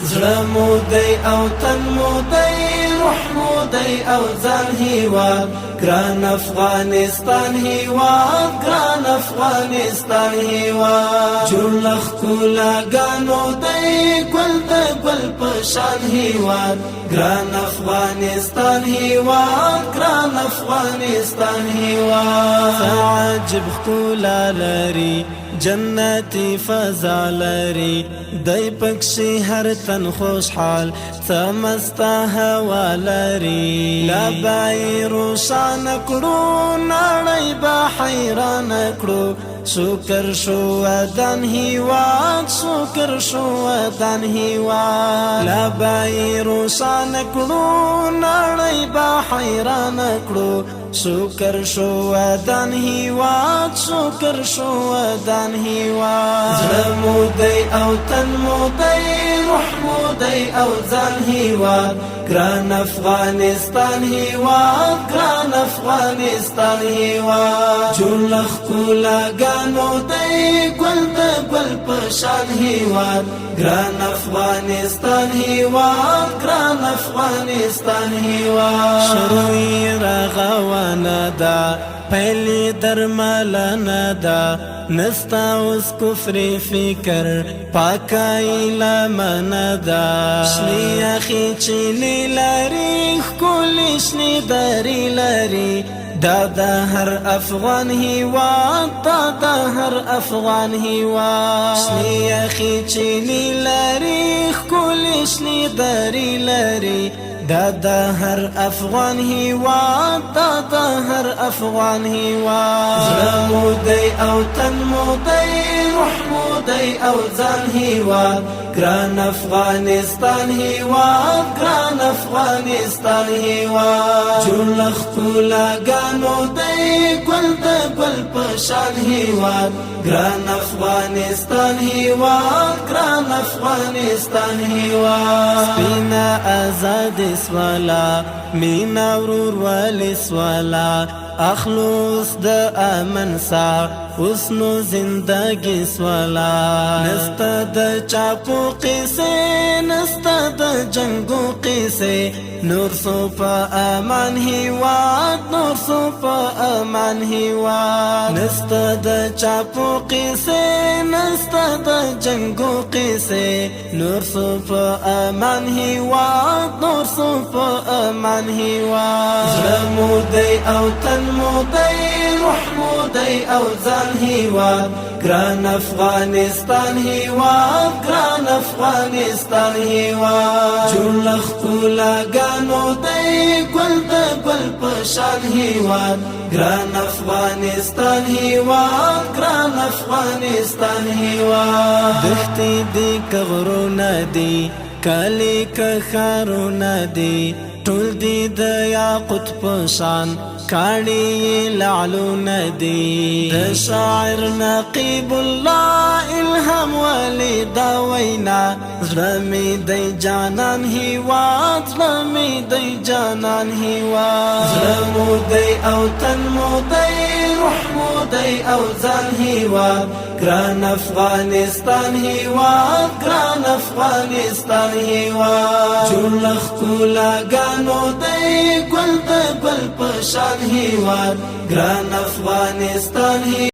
زړه مو دی او تن مو دی روح مو دی او ځان هیواد ګران افغانستان هیواد ګران افغانستان هیواد جوړ له ښکلاګانو دی ګل د ګل په شان هیواد ګران افغانستان هیواد ګران افغانستان هیواد عجب ښکلا لري جنتی فضا لري دی پکشي هر تن خوشحال سمستا هوا لري لبای روشان کړو نړۍ به حیران کړو شکر شو ودان هیواد شکر شو ودان هیواد لبای روشان کړو نړۍ به حیران کړو شکر شو ودان هیواد شکر شو ودان هیواد زړه مو دی او تن مو دی روح مو دی او ځان هیواد ګران افغانستان هیواد ګران افغانستان هیواد جوړ له ښکلاګانو دی ګل د ګل په شان هیواد ګران افغانستان هیواد ګران افغانستان هیواد شروع رغوانه ده پهلی درملنه ده نستا اوس کفر فکر پاکای لمنه ده شنی اخی چینی لري ښکلي شنی دری لري دا د هر افغان هیواد دا د هر افغان هیواد شنی اخی چینی لري ښکلي شنی دری لري دا د هر افغان هیواد دا د هر افغان هیواد زړه مو دی او تن مو دی روح مو دی او ځان هیواد ګران افغانستان هیواد ګران افغانستان هیواد جوړ له ښکلاګانو دی ګل د ګل په شان هیواد ګران افغانستان هیواد ګران افغانستان هیواد سپینا آزاد سوالا مینا ورور والی سوالا اخلوص د امن سا حسنو زندگی سوالا نستا د چاپو قیسے نستا د جنگو قیسے نور سو پا امان هیواد نور سو پا امان هیواد نستا د چاپو قیسے نستا د جنگو قیسے نور سو پا امان هیواد نور سو پا امان هیواد زړه مو دی او تن مو دی روح مو دی او ځان هیواد ګران افغانستان هیواد ګران افغانستان هیواد جوړ له ښکلاګانو دی ګل د ګل په شان هیواد ګران افغانستان هیواد ګران افغانستان هیواد دښتې دي که غرونه دي کلی که ښارونه دي ټول دي د یاقوت په شان کاڼي لعلونه دي د شاعر نقیب الله الهام ولي دا وینا زړه مې دی جانان هیواد زړه مې دی جانان هیواد زړه مو دی او تن مو دی روح مو دی او ځان هیواد ګران افغانستان هیواد ګران افغانستان هیواد جوړ له ښکلاګانو دی ګل د ګل په شان هیواد ګران افغانستان